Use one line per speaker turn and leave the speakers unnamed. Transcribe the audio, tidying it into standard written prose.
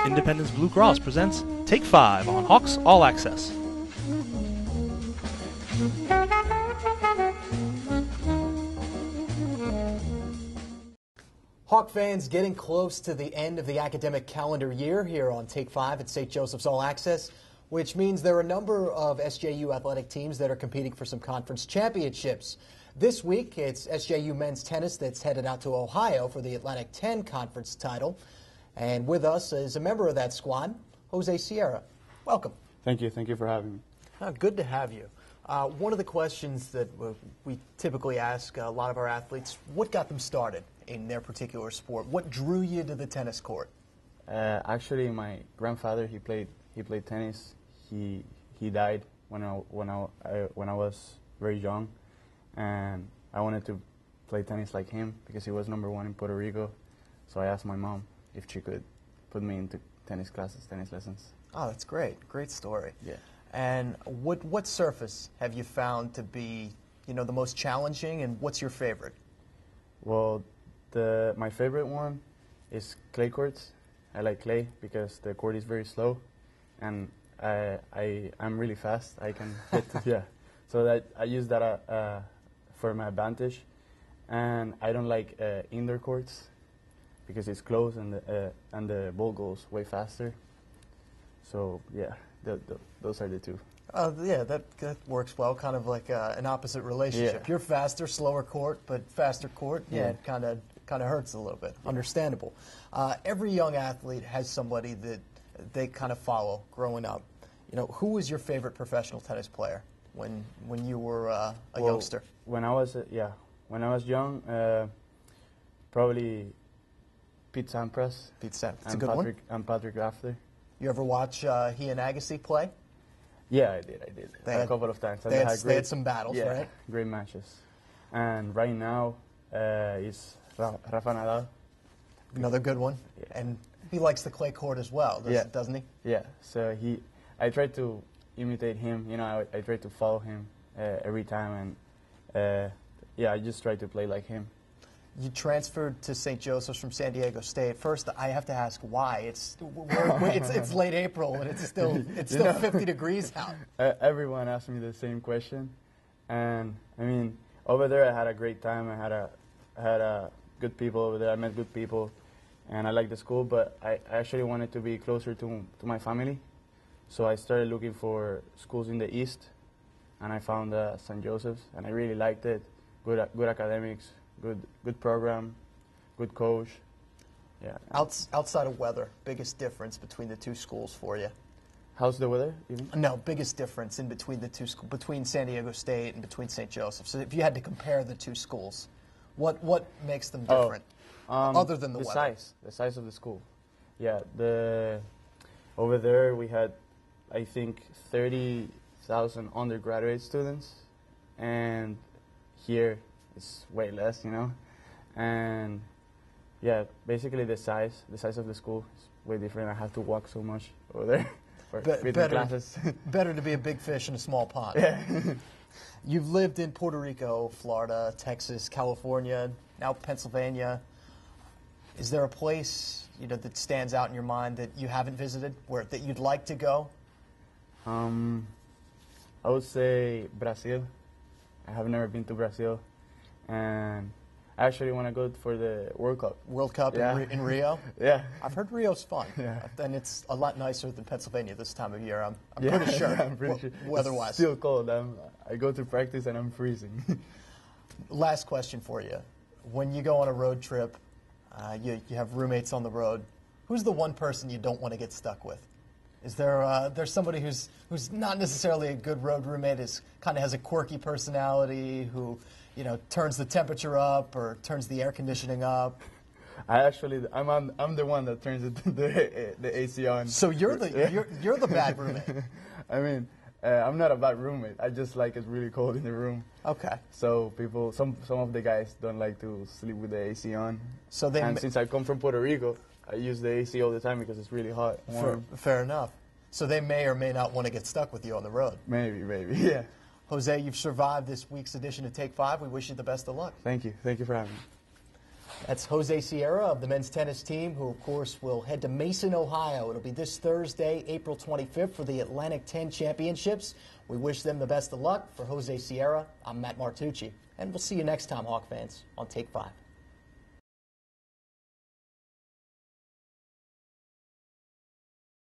Independence Blue Cross presents Take 5 on Hawks All Access.
Hawk fans, getting close to the end of the academic calendar year here on Take 5 at St. Joseph's All Access, which means there are a number of SJU athletic teams that are competing for some conference championships. This week, it's SJU men's tennis that's headed out to Ohio for the Atlantic 10 conference title. And with us is a member of that squad, Jose Sierra. Welcome.
Thank you. Thank you for having me.
Good to have you. One of the questions that we typically ask a lot of our athletes, what got them started in their particular sport? What drew you to the tennis court?
Actually, my grandfather, he played tennis. He died when I was very young, and I wanted to play tennis like him because he was #1 in Puerto Rico. So I asked my mom if she could put me into tennis classes, tennis lessons.
Oh, that's great. Great story.
Yeah.
And what surface have you found to be, the most challenging, and what's your favorite?
Well, my favorite one is clay courts. I like clay because the court is very slow, and I'm really fast. I can hit, yeah. So that I use that for my advantage, and I don't like indoor courts because it's closed and the ball goes way faster. So yeah, those are the two.
Yeah, that works well. Kind of like an opposite relationship.
Yeah.
You're faster, slower court, but faster court. Yeah, it kind of hurts a little bit. Yeah. Understandable. Every young athlete has somebody that they kind of follow growing up. Who was your favorite professional tennis player when you were a youngster?
When I was young, probably Pete Sampras.
Pete Sampras, that's a good one.
And Patrick Rafter.
You ever watch he and Agassi play?
Yeah, I did. A couple of times.
They had some battles,
yeah,
right?
Great matches. And right now is Rafa Nadal.
Another good one. Yeah. And he likes the clay court as well, doesn't he?
Yeah. So I try to imitate him. I try to follow him every time, and I just try to play like him.
You transferred to St. Joseph's from San Diego State. First, I have to ask why. It's late April and it's still 50 degrees out.
Everyone asks me the same question, and I mean, over there I had a great time. I had good people over there. I met good people, and I liked the school. But I actually wanted to be closer to my family, so I started looking for schools in the East, and I found St. Joseph's, and I really liked it. Good academics. Good program, good coach. Yeah.
Outside of weather, biggest difference between the two schools for you?
How's the weather?
No, biggest difference in between the two schools, between San Diego State and between St. Joseph's. So if you had to compare the two schools, what makes them different, other than the weather?
The size of the school. Yeah. Over there we had, I think, 30,000 undergraduate students, and here it's way less, and yeah, basically the size of the school is way different. I have to walk so much over there for classes.
Better to be a big fish in a small pond.
Yeah.
You've lived in Puerto Rico, Florida, Texas, California, now Pennsylvania. Is there a place that stands out in your mind that you haven't visited, that you'd like to go?
I would say Brazil. I have never been to Brazil. And I actually want to go for the World Cup.
World Cup in Rio?
Yeah.
I've heard Rio's fun.
Yeah.
And it's a lot nicer than Pennsylvania this time of year. I'm pretty sure.
I'm pretty sure.
Weather-wise.
It's still cold. I go to practice and I'm freezing.
Last question for you. When you go on a road trip, you have roommates on the road, who's the one person you don't want to get stuck with? Is there somebody who's not necessarily a good road roommate, kind of has a quirky personality, who turns the temperature up or turns the air conditioning up?
I'm the one that turns the AC on.
So you're the bad roommate.
I mean, I'm not a bad roommate. I just like it really cold in the room.
Okay.
So some of the guys don't like to sleep with the AC on.
And
since I come from Puerto Rico, I use the AC all the time because it's really hot.
Fair enough. So they may or may not want to get stuck with you on the road.
Maybe, yeah.
Jose, you've survived this week's edition of Take 5. We wish you the best of luck.
Thank you. Thank you for having me.
That's Jose Sierra of the men's tennis team, who, of course, will head to Mason, Ohio. It'll be this Thursday, April 25th, for the Atlantic 10 Championships. We wish them the best of luck. For Jose Sierra, I'm Matt Martucci, and we'll see you next time, Hawk fans, on Take 5.